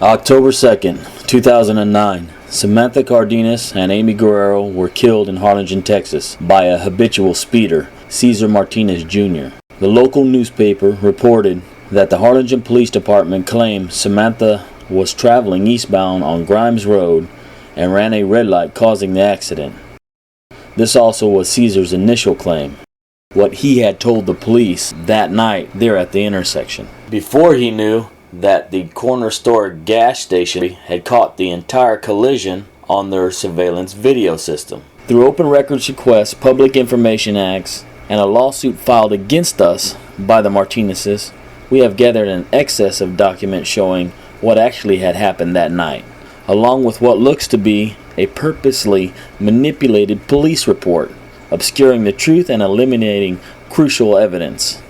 October 2nd, 2009. Samantha Cardenas and Amy Guerrero were killed in Harlingen, Texas by a habitual speeder, Cesar Martinez Jr. The local newspaper reported that the Harlingen Police Department claimed Samantha was traveling eastbound on Grimes Road and ran a red light, causing the accident. This also was Cesar's initial claim, what he had told the police that night there at the intersection, before he knew that the corner store gas station had caught the entire collision on their surveillance video system. Through open records requests, public information acts, and a lawsuit filed against us by the Martinezes, we have gathered an excess of documents showing what actually had happened that night, along with what looks to be a purposely manipulated police report, obscuring the truth and eliminating crucial evidence.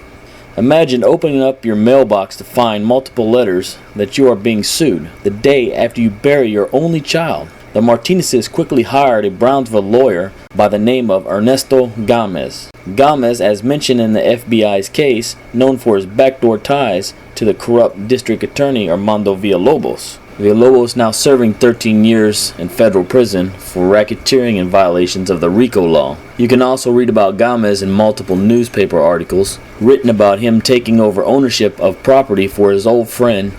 Imagine opening up your mailbox to find multiple letters that you are being sued the day after you bury your only child. The Martinezes quickly hired a Brownsville lawyer by the name of Ernesto Gomez. Gomez, as mentioned in the FBI's case, known for his backdoor ties to the corrupt district attorney Armando Villalobos. Villalobos now serving 13 years in federal prison for racketeering and violations of the RICO law. You can also read about Gomez in multiple newspaper articles written about him taking over ownership of property for his old friend,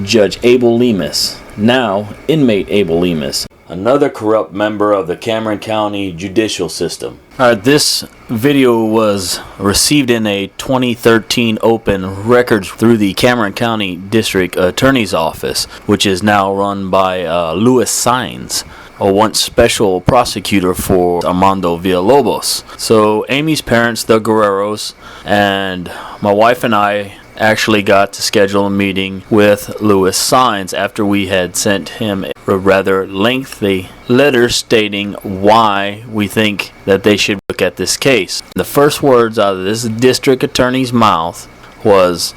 Judge Abel Lemus, now inmate Abel Lemus, another corrupt member of the Cameron County judicial system. Alright, this video was received in a 2013 open records through the Cameron County District Attorney's Office, which is now run by Louis Saenz, a once special prosecutor for Armando Villalobos. So Amy's parents, the Guerreros, and my wife and I actually got to schedule a meeting with Louis Saenz after we had sent him a rather lengthy letter stating why we think that they should look at this case. The first words out of this district attorney's mouth was,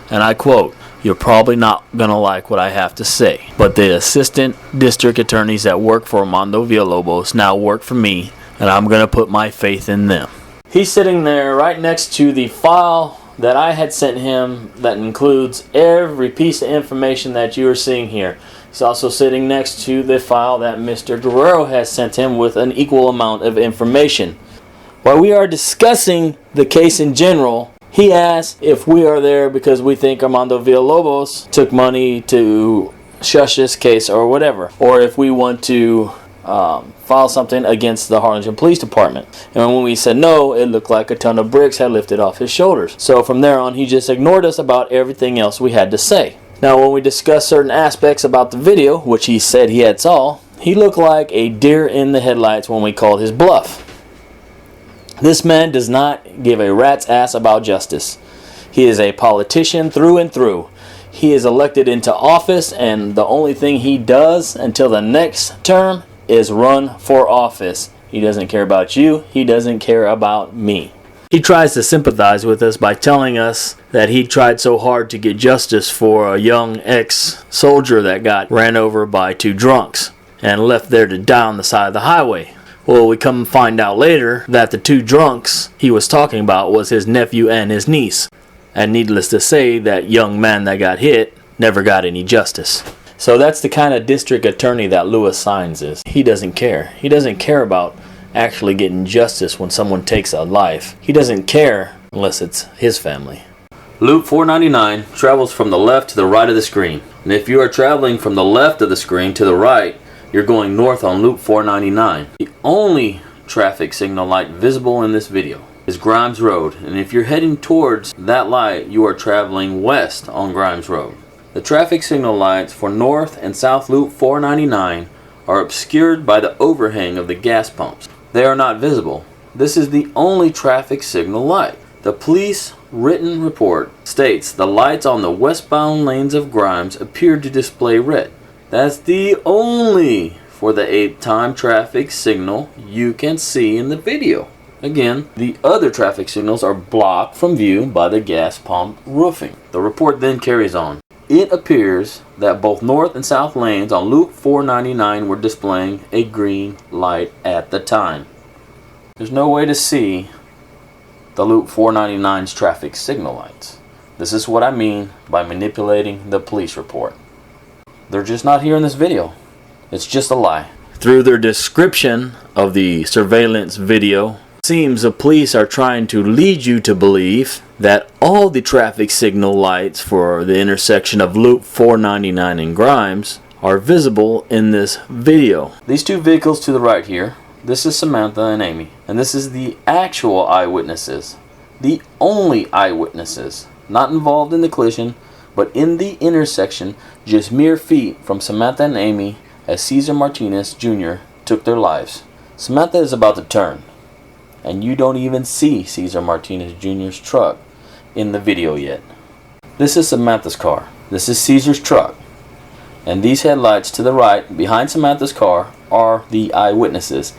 and I quote, "You're probably not going to like what I have to say, but the assistant district attorneys that work for Armando Villalobos now work for me, and I'm going to put my faith in them." He's sitting there right next to the file that I had sent him that includes every piece of information that you are seeing here. He's also sitting next to the file that Mr. Guerrero has sent him with an equal amount of information. While we are discussing the case in general, he asks if we are there because we think Armando Villalobos took money to shush this case or whatever, or if we want to file something against the Harlingen Police Department. And when we said no, it looked like a ton of bricks had lifted off his shoulders. So from there on, he just ignored us about everything else we had to say. Now, when we discussed certain aspects about the video, which he said he had saw, he looked like a deer in the headlights when we called his bluff. This man does not give a rat's ass about justice. He is a politician through and through. He is elected into office, and the only thing he does until the next term is run for office. He doesn't care about you. He doesn't care about me. He tries to sympathize with us by telling us that he tried so hard to get justice for a young ex-soldier that got ran over by two drunks and left there to die on the side of the highway. Well, we come and find out later that the two drunks he was talking about was his nephew and his niece. And needless to say, that young man that got hit never got any justice. So that's the kind of district attorney that Louis Saenz is. He doesn't care. He doesn't care about actually getting justice when someone takes a life. He doesn't care unless it's his family. Loop 499 travels from the left to the right of the screen. And if you are traveling from the left of the screen to the right, you're going north on Loop 499. The only traffic signal light visible in this video is Grimes Road. And if you're heading towards that light, you are traveling west on Grimes Road. The traffic signal lights for North and South Loop 499 are obscured by the overhang of the gas pumps. They are not visible. This is the only traffic signal light. The police written report states the lights on the westbound lanes of Grimes appear to display red. That's the only for the 8-time traffic signal you can see in the video. Again, the other traffic signals are blocked from view by the gas pump roofing. The report then carries on. It appears that both north and south lanes on Loop 499 were displaying a green light at the time. There's no way to see the Loop 499's traffic signal lights. This is what I mean by manipulating the police report. They're just not here in this video. It's just a lie. Through their description of the surveillance video, it seems the police are trying to lead you to believe that all the traffic signal lights for the intersection of Loop 499 and Grimes are visible in this video. These two vehicles to the right here, this is Samantha and Amy, and this is the actual eyewitnesses. The only eyewitnesses not involved in the collision, but in the intersection just mere feet from Samantha and Amy as Cesar Martinez Jr. took their lives. Samantha is about to turn, and you don't even see Cesar Martinez Jr.'s truck in the video yet. This is Samantha's car. This is Cesar's truck. And these headlights to the right behind Samantha's car are the eyewitnesses.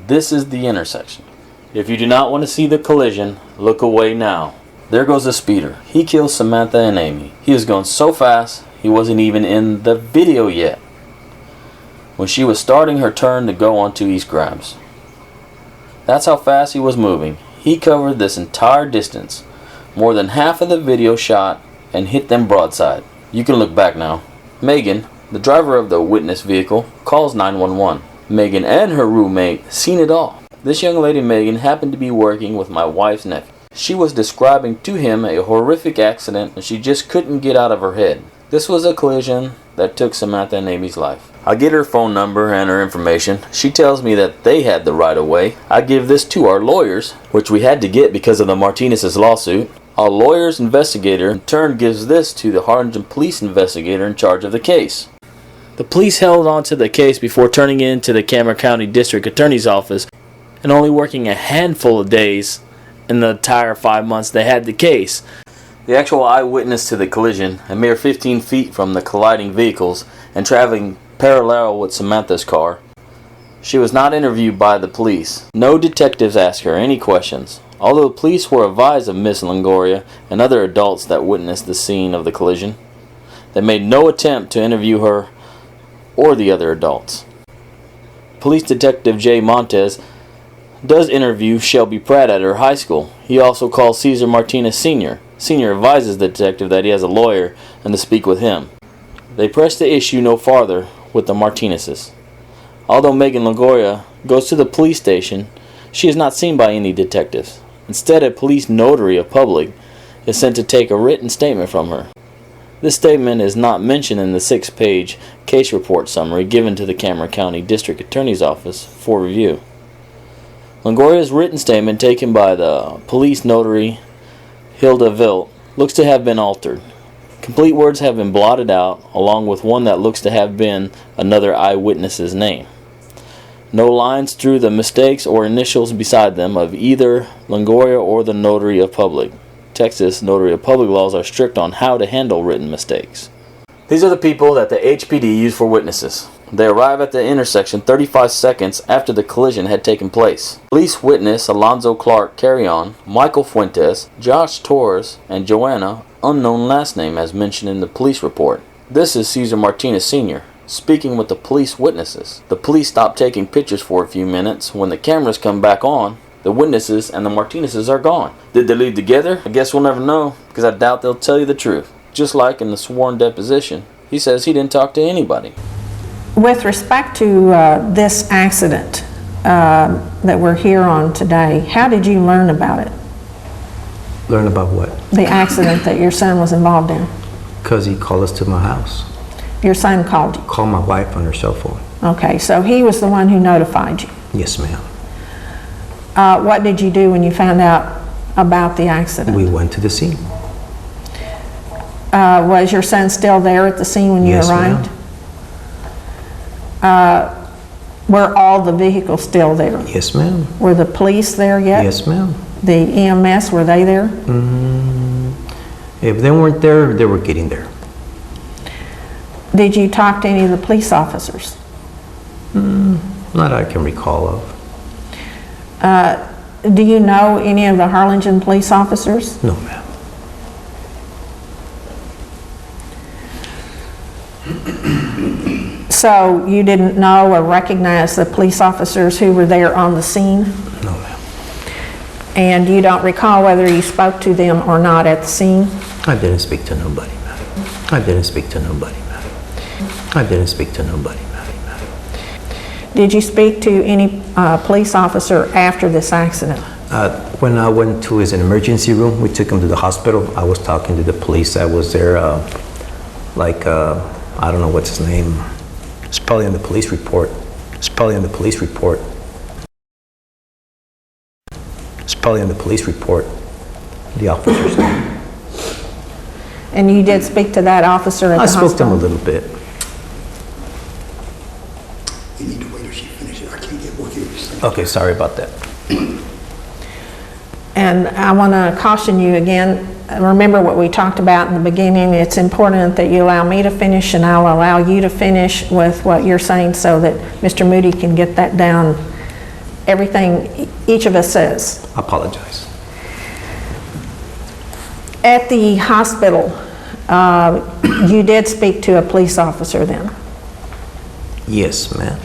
This is the intersection. If you do not want to see the collision, look away now. There goes the speeder. He kills Samantha and Amy. He was going so fast, he wasn't even in the video yet when she was starting her turn to go onto East Grimes. That's how fast he was moving. He covered this entire distance, more than half of the video shot, and hit them broadside. You can look back now. Megan, the driver of the witness vehicle, calls 911. Megan and her roommate seen it all. This young lady Megan happened to be working with my wife's nephew. She was describing to him a horrific accident and she just couldn't get out of her head. This was a collision that took Samantha and Amy's life. I get her phone number and her information. She tells me that they had the right of way. I give this to our lawyers, which we had to get because of the Martinez's lawsuit. Our lawyer's investigator in turn gives this to the Harlingen police investigator in charge of the case. The police held on to the case before turning it into the Cameron County District Attorney's Office and only working a handful of days in the entire 5 months they had the case. The actual eyewitness to the collision, a mere 15 feet from the colliding vehicles and traveling parallel with Samantha's car. She was not interviewed by the police. No detectives asked her any questions. Although the police were advised of Miss Longoria and other adults that witnessed the scene of the collision, they made no attempt to interview her or the other adults. Police Detective Jay Montez does interview Shelby Pratt at her high school. He also calls Cesar Martinez Sr. Sr. advises the detective that he has a lawyer and to speak with him. They press the issue no farther with the Martinezes. Although Megan Longoria goes to the police station, she is not seen by any detectives. Instead, a police notary of public is sent to take a written statement from her. This statement is not mentioned in the 6-page case report summary given to the Cameron County District Attorney's Office for review. Longoria's written statement, taken by the police notary Hilda Vilt, looks to have been altered. Complete words have been blotted out, along with one that looks to have been another eyewitness's name. No lines through the mistakes or initials beside them of either Longoria or the notary of public. Texas notary of public laws are strict on how to handle written mistakes. These are the people that the HPD used for witnesses. They arrive at the intersection 35 seconds after the collision had taken place. Police witness Alonzo Clark Carrion, Michael Fuentes, Josh Torres, and Joanna, unknown last name as mentioned in the police report. This is Cesar Martinez Sr. speaking with the police witnesses. The police stop taking pictures for a few minutes. When the cameras come back on, the witnesses and the Martinezes are gone. Did they leave together? I guess we'll never know, because I doubt they'll tell you the truth. Just like in the sworn deposition, he says he didn't talk to anybody. With respect to this accident that we're here on today, how did you learn about it? Learn about what? The accident that your son was involved in. Because he called us to my house. Your son called you? Called my wife on her cell phone. Okay, so he was the one who notified you? Yes, ma'am. What did you do when you found out about the accident? We went to the scene. Was your son still there at the scene when you arrived? Were all the vehicles still there? Yes, ma'am. Were the police there yet? Yes, ma'am. The EMS, were they there? If they weren't there, they were getting there. Did you talk to any of the police officers? Not that I can recall of. Do you know any of the Harlingen police officers? No, ma'am. So you didn't know or recognize the police officers who were there on the scene? No, ma'am. And you don't recall whether you spoke to them or not at the scene? I didn't speak to nobody, ma'am. I didn't speak to nobody, ma'am. I didn't speak to nobody. Did you speak to any police officer after this accident? When I went to his emergency room, we took him to the hospital. I was talking to the police that was there, I don't know what's his name. It's probably in the police report. It's probably in the police report. It's probably in the police report, the officer's name. And you did speak to that officer at the I hospital? spoke to him a little bit. You need to wait till she finishes. I can't get with you. Okay, sorry about that. And I want to caution you again, remember what we talked about in the beginning. It's important that you allow me to finish and I'll allow you to finish with what you're saying so that Mr. Moody can get that down, everything each of us says. I apologize. At the hospital, you did speak to a police officer then? Yes, ma'am.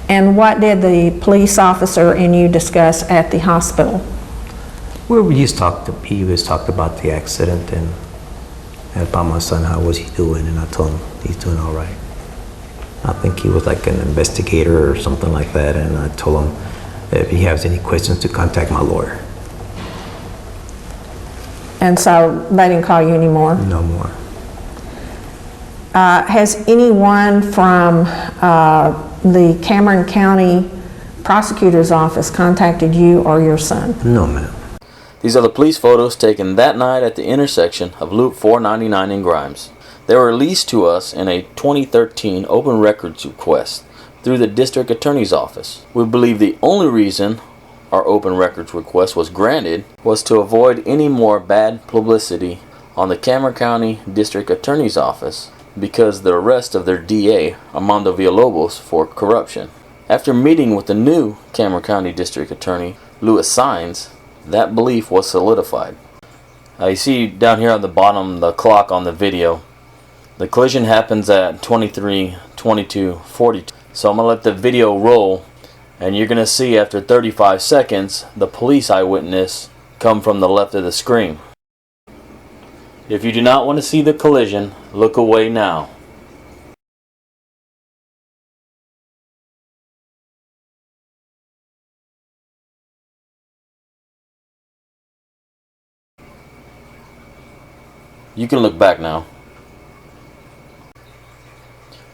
And what did the police officer and you discuss at the hospital? Well, he just talked about the accident and about my son, how was he doing, and I told him he's doing all right. I think he was like an investigator or something like that, and I told him that if he has any questions to contact my lawyer. And so they didn't call you anymore? No more. Has anyone from the Cameron County Prosecutor's Office contacted you or your son? No, ma'am. These are the police photos taken that night at the intersection of Loop 499 in Grimes. They were released to us in a 2013 open records request through the District Attorney's Office. We believe the only reason our open records request was granted was to avoid any more bad publicity on the Cameron County District Attorney's Office because of the arrest of their DA, Armando Villalobos, for corruption. After meeting with the new Cameron County District Attorney, Louis Sines, that belief was solidified. You see down here on the bottom the clock on the video. The collision happens at 23:22:42. So I'm going to let the video roll, and you're going to see after 35 seconds the police eyewitness come from the left of the screen. If you do not want to see the collision, look away now. You can look back now.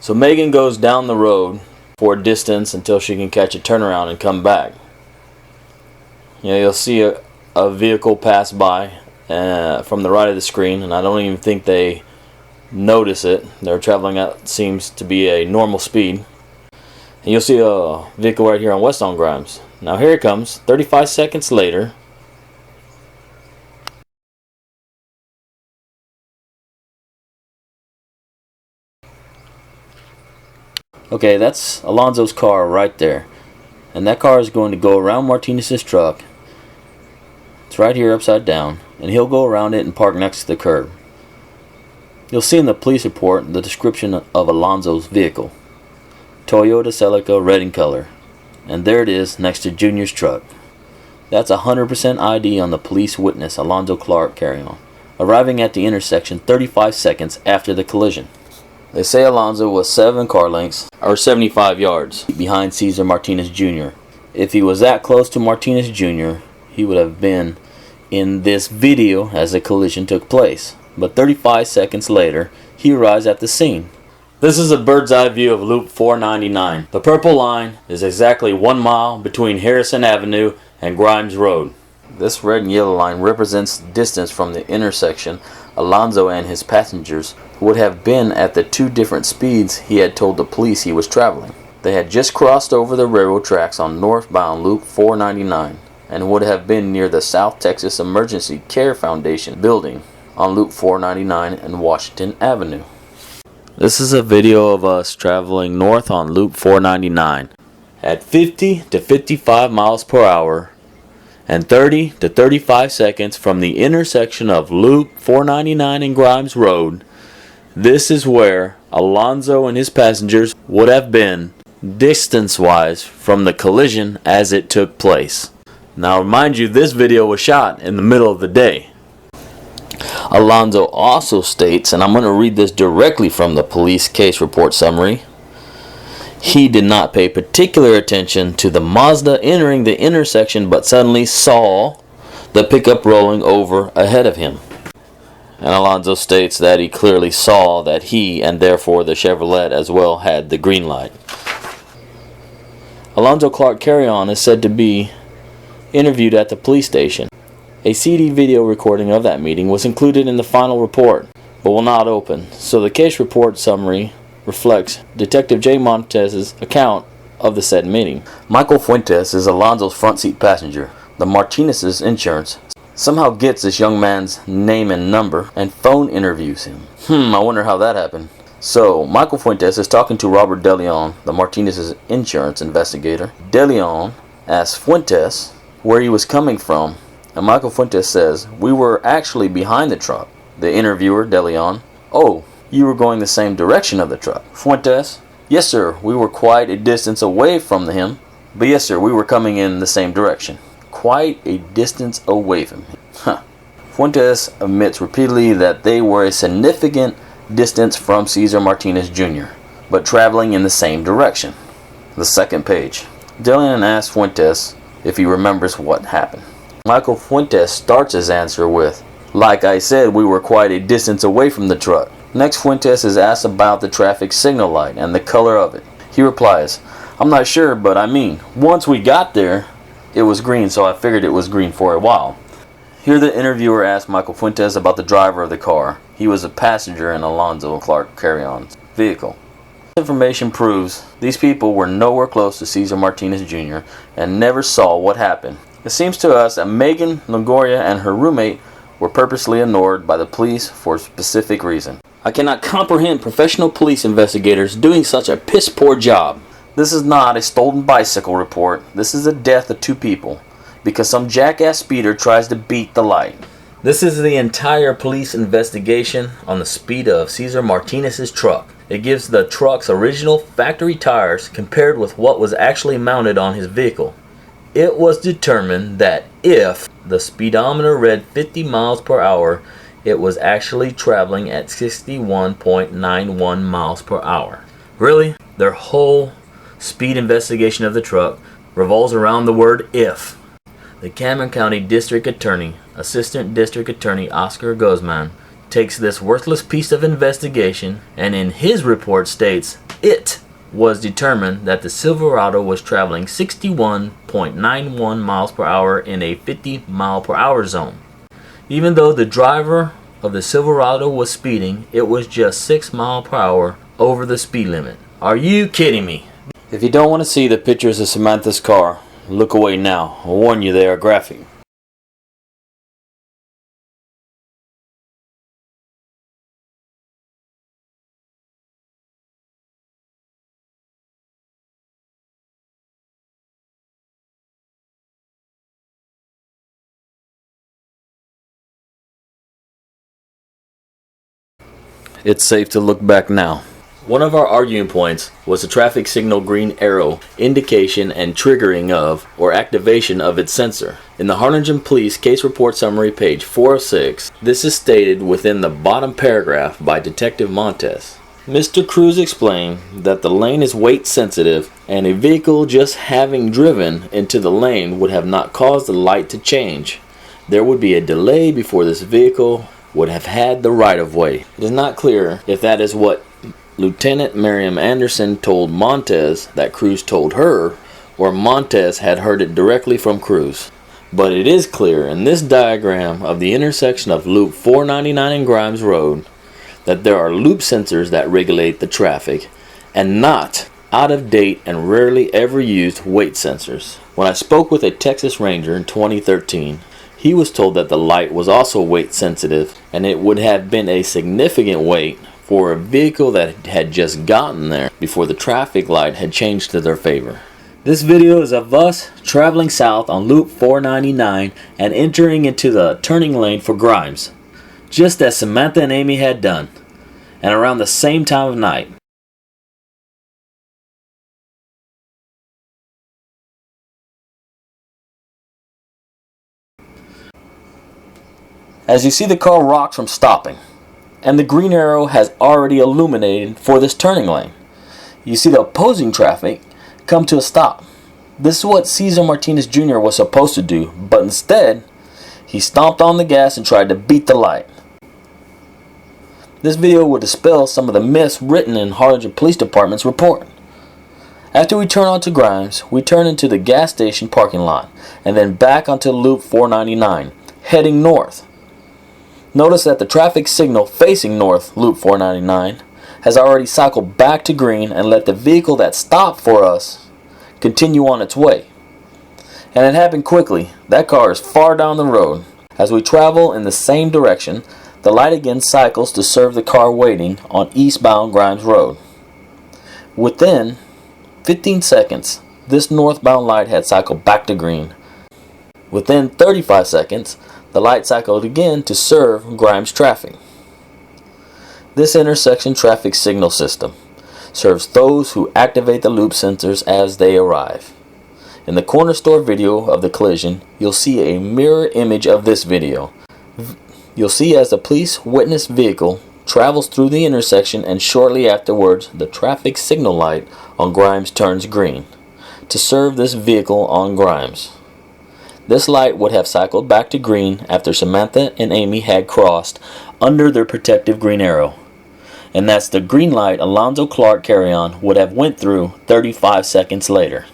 So Megan goes down the road for a distance until she can catch a turnaround and come back. You'll see a vehicle pass by from the right of the screen, and I don't even think they notice it. They're traveling at seems to be a normal speed. And you'll see a vehicle right here on West on Grimes. Now here it comes, 35 seconds later. Okay, that's Alonzo's car right there. And that car is going to go around Martinez's truck. It's right here upside down. And he'll go around it and park next to the curb. You'll see in the police report the description of Alonzo's vehicle. Toyota Celica, red in color. And there it is next to Junior's truck. That's 100% ID on the police witness Alonzo Clark carry-on, arriving at the intersection 35 seconds after the collision. They say Alonzo was 7 car lengths, or 75 yards, behind Cesar Martinez Jr. If he was that close to Martinez Jr., he would have been in this video as the collision took place. But 35 seconds later, he arrives at the scene. This is a bird's eye view of Loop 499. The purple line is exactly 1 mile between Harrison Avenue and Grimes Road. This red and yellow line represents distance from the intersection Alonzo and his passengers would have been at the 2 different speeds he had told the police he was traveling. They had just crossed over the railroad tracks on northbound Loop 499 and would have been near the South Texas Emergency Care Foundation building on Loop 499 and Washington Avenue. This is a video of us traveling north on Loop 499 at 50 to 55 miles per hour and 30 to 35 seconds from the intersection of Loop 499 and Grimes Road. This is where Alonzo and his passengers would have been distance-wise from the collision as it took place. Now, remind you, this video was shot in the middle of the day. Alonzo also states, and I'm going to read this directly from the police case report summary, he did not pay particular attention to the Mazda entering the intersection but suddenly saw the pickup rolling over ahead of him. And Alonzo states that he clearly saw that he, and therefore the Chevrolet as well, had the green light. Alonzo Clark Carry-On is said to be interviewed at the police station. A CD video recording of that meeting was included in the final report, but will not open, so the case report summary reflects Detective J. Montez's account of the said meeting. Michael Fuentes is Alonzo's front seat passenger. The Martinez's insurance somehow gets this young man's name and number and phone interviews him. I wonder how that happened. So, Michael Fuentes is talking to Robert DeLeon, the Martinez's insurance investigator. DeLeon asks Fuentes where he was coming from, and Michael Fuentes says, "We were actually behind the truck." The interviewer, DeLeon, "Oh, you were going the same direction of the truck." Fuentes, "Yes, sir, we were quite a distance away from him, but yes, sir, we were coming in the same direction." Quite a distance away from him. Fuentes admits repeatedly that they were a significant distance from Cesar Martinez Jr., but traveling in the same direction. The second page. DeLeon asks Fuentes if he remembers what happened. Michael Fuentes starts his answer with, "Like I said, we were quite a distance away from the truck." Next, Fuentes is asked about the traffic signal light and the color of it. He replies, "I'm not sure, but I mean, once we got there, it was green, so I figured it was green for a while." Here the interviewer asked Michael Fuentes about the driver of the car. He was a passenger in Alonzo Clark Carry-On's vehicle. Information proves these people were nowhere close to Cesar Martinez Jr. and never saw what happened. It seems to us that Megan Longoria and her roommate were purposely ignored by the police for a specific reason. I cannot comprehend professional police investigators doing such a piss-poor job. This is not a stolen bicycle report. This is the death of two people because some jackass speeder tries to beat the light. This is the entire police investigation on the speed of Cesar Martinez's truck. It gives the truck's original factory tires compared with what was actually mounted on his vehicle. It was determined that if the speedometer read 50 miles per hour, it was actually traveling at 61.91 miles per hour. Really? Their whole speed investigation of the truck revolves around the word if. The Cameron County District Attorney, Assistant District Attorney Oscar Guzman, takes this worthless piece of investigation and in his report states it was determined that the Silverado was traveling 61.91 miles per hour in a 50 mile per hour zone. Even though the driver of the Silverado was speeding, it was just 6 miles per hour over the speed limit. Are you kidding me? If you don't want to see the pictures of Samantha's car, look away now. I warn you, they are graphic. It's safe to look back now. One of our arguing points was the traffic signal green arrow indication and triggering of or activation of its sensor. In the Harlingen Police Case Report Summary, page 406, this is stated within the bottom paragraph by Detective Montez. Mr. Cruz explained that the lane is weight sensitive and a vehicle just having driven into the lane would have not caused the light to change. There would be a delay before this vehicle would have had the right-of-way. It is not clear if that is what Lieutenant Miriam Anderson told Montez that Cruz told her, or Montez had heard it directly from Cruz. But it is clear in this diagram of the intersection of Loop 499 and Grimes Road that there are loop sensors that regulate the traffic and not out-of-date and rarely ever used weight sensors. When I spoke with a Texas Ranger in 2013, he was told that the light was also weight sensitive and it would have been a significant weight for a vehicle that had just gotten there before the traffic light had changed to their favor. This video is of us traveling south on Loop 499 and entering into the turning lane for Grimes, just as Samantha and Amy had done, and around the same time of night. As you see, the car rocks from stopping, and the green arrow has already illuminated for this turning lane. You see the opposing traffic come to a stop. This is what Cesar Martinez Jr. was supposed to do, but instead, he stomped on the gas and tried to beat the light. This video will dispel some of the myths written in Harlingen Police Department's report. After we turn onto Grimes, we turn into the gas station parking lot, and then back onto Loop 499, heading north. Notice that the traffic signal facing north, Loop 499, has already cycled back to green and let the vehicle that stopped for us continue on its way. And it happened quickly. That car is far down the road. As we travel in the same direction, the light again cycles to serve the car waiting on eastbound Grimes Road. Within 15 seconds, this northbound light had cycled back to green. Within 35 seconds, the light cycled again to serve Grimes traffic. This intersection traffic signal system serves those who activate the loop sensors as they arrive. In the corner store video of the collision, you'll see a mirror image of this video. You'll see as the police witness vehicle travels through the intersection, and shortly afterwards the traffic signal light on Grimes turns green to serve this vehicle on Grimes. This light would have cycled back to green after Samantha and Amy had crossed under their protective green arrow. And that's the green light Alonzo Clark carry-on would have went through 35 seconds later.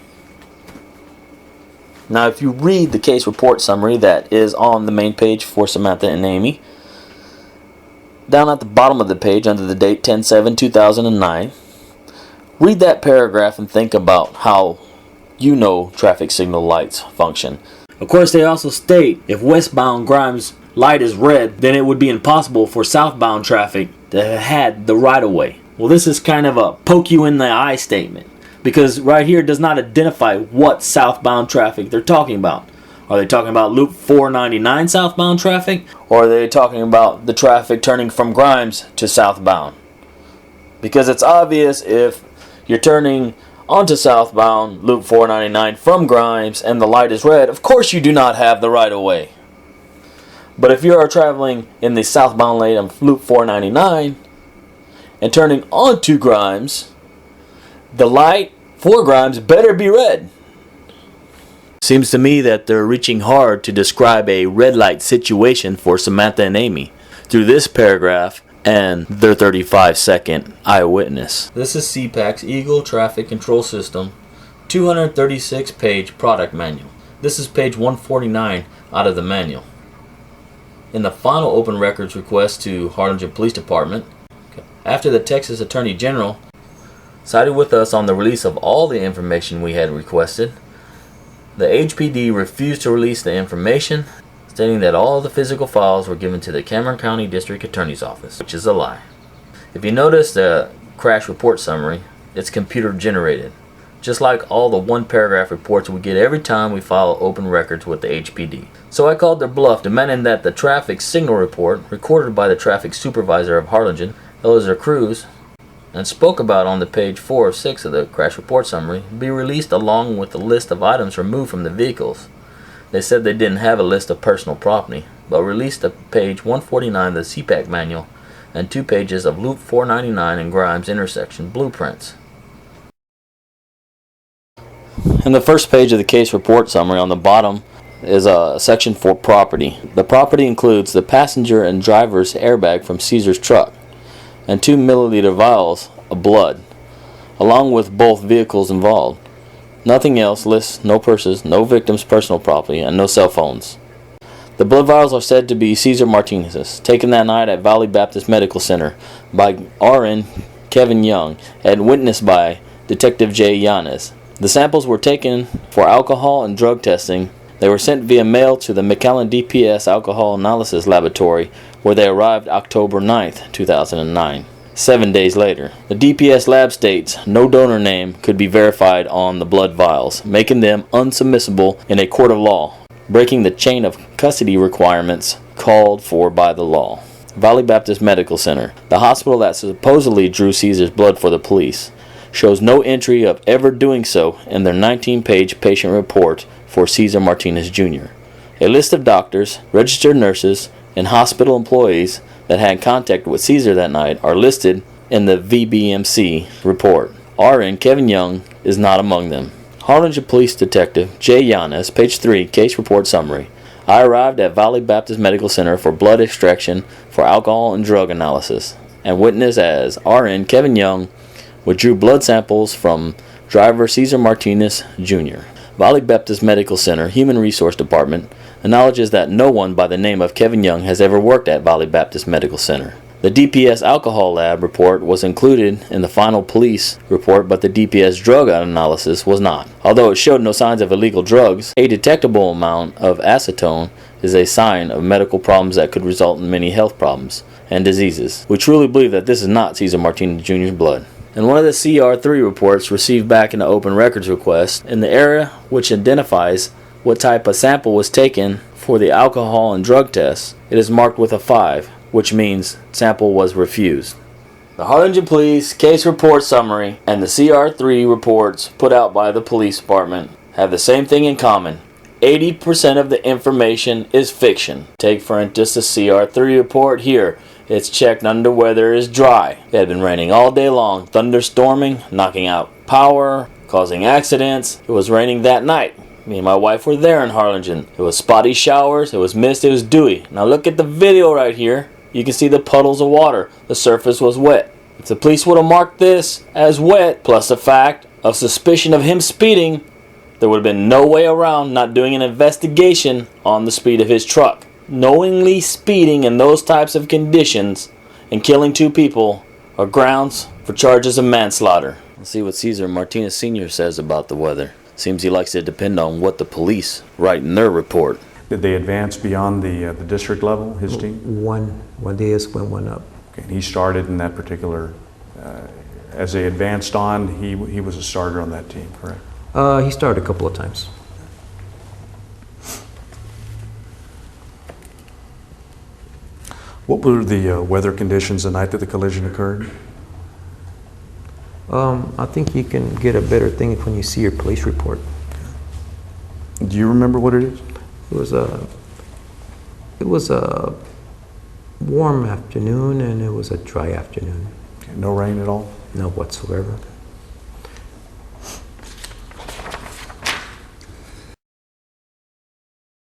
Now if you read the case report summary that is on the main page for Samantha and Amy, down at the bottom of the page under the date 10/7/2009, read that paragraph and think about how you know traffic signal lights function. Of course, they also state if westbound Grimes light is red, then it would be impossible for southbound traffic to have had the right-of-way. Well, this is kind of a poke you in the eye statement, because right here it does not identify what southbound traffic they're talking about. Are they talking about Loop 499 southbound traffic, or are they talking about the traffic turning from Grimes to southbound? Because it's obvious if you're turning onto southbound Loop 499 from Grimes and the light is red, of course you do not have the right of way. But if you are traveling in the southbound lane of Loop 499 and turning onto Grimes, the light for Grimes better be red. Seems to me that they're reaching hard to describe a red light situation for Samantha and Amy through this paragraph and their 35-second eyewitness. This is CPAC's Eagle Traffic Control System 236-page product manual. This is page 149 out of the manual. In the final open records request to Harlingen Police Department, after the Texas Attorney General sided with us on the release of all the information we had requested, the HPD refused to release the information, stating that all the physical files were given to the Cameron County District Attorney's Office, which is a lie. If you notice the crash report summary, it's computer generated, just like all the one-paragraph reports we get every time we file open records with the HPD. So I called their bluff, demanding that the traffic signal report, recorded by the traffic supervisor of Harlingen, Elizur Cruz, and spoke about on the page 4 of 6 of the crash report summary, be released along with the list of items removed from the vehicles. They said they didn't have a list of personal property, but released a page 149 of the CPAC manual and 2 pages of Loop 499 and Grimes intersection blueprints. In the first page of the case report summary on the bottom is a section for property. The property includes the passenger and driver's airbag from Cesar's truck and 2 milliliter vials of blood, along with both vehicles involved. Nothing else lists no purses, no victim's personal property, and no cell phones. The blood vials are said to be Cesar Martinez's, taken that night at Valley Baptist Medical Center by RN Kevin Young and witnessed by Detective J. Yanez. The samples were taken for alcohol and drug testing. They were sent via mail to the McAllen DPS Alcohol Analysis Laboratory, where they arrived October 9th, 2009. 7 days later, the DPS lab states no donor name could be verified on the blood vials, making them unsubmissible in a court of law, breaking the chain of custody requirements called for by the law. Valley Baptist Medical Center, the hospital that supposedly drew Cesar's blood for the police, shows no entry of ever doing so in their 19-page patient report for Cesar Martinez Jr. A list of doctors, registered nurses, and hospital employees that had contact with Caesar that night are listed in the VBMC report. RN Kevin Young is not among them. Harlingen Police Detective Jay Yanes, page 3, case report summary. I arrived at Valley Baptist Medical Center for blood extraction for alcohol and drug analysis, and witnessed as RN Kevin Young withdrew blood samples from driver Cesar Martinez Jr. Valley Baptist Medical Center Human Resource Department acknowledges that no one by the name of Kevin Young has ever worked at Valley Baptist Medical Center. The DPS alcohol lab report was included in the final police report, but the DPS drug analysis was not. Although it showed no signs of illegal drugs, a detectable amount of acetone is a sign of medical problems that could result in many health problems and diseases. We truly believe that this is not Cesar Martinez Jr.'s blood. In one of the CR3 reports received back in the open records request, in the area which identifies what type of sample was taken for the alcohol and drug tests, it is marked with a 5, which means sample was refused. The Harlingen Police Case Report Summary and the CR3 reports put out by the police department have the same thing in common. 80% of the information is fiction. Take for instance the CR3 report here. It's checked under whether it is dry. It had been raining all day long, thunderstorming, knocking out power, causing accidents. It was raining that night. Me and my wife were there in Harlingen. It was spotty showers, it was mist, it was dewy. Now look at the video right here. You can see the puddles of water. The surface was wet. If the police would have marked this as wet, plus the fact of suspicion of him speeding, there would have been no way around not doing an investigation on the speed of his truck. Knowingly speeding in those types of conditions and killing 2 people are grounds for charges of manslaughter. Let's see what Cesar Martinez Sr. says about the weather. Seems he likes to depend on what the police write in their report. Did they advance beyond the district level, his team? One day is when one up. Okay, and he started in that particular, as they advanced on, he was a starter on that team, correct? He started a couple of times. What were the weather conditions the night that the collision occurred? I think you can get a better thing when you see your police report. Do you remember what it is? It was a warm afternoon and it was a dry afternoon. Okay, no rain at all? No whatsoever.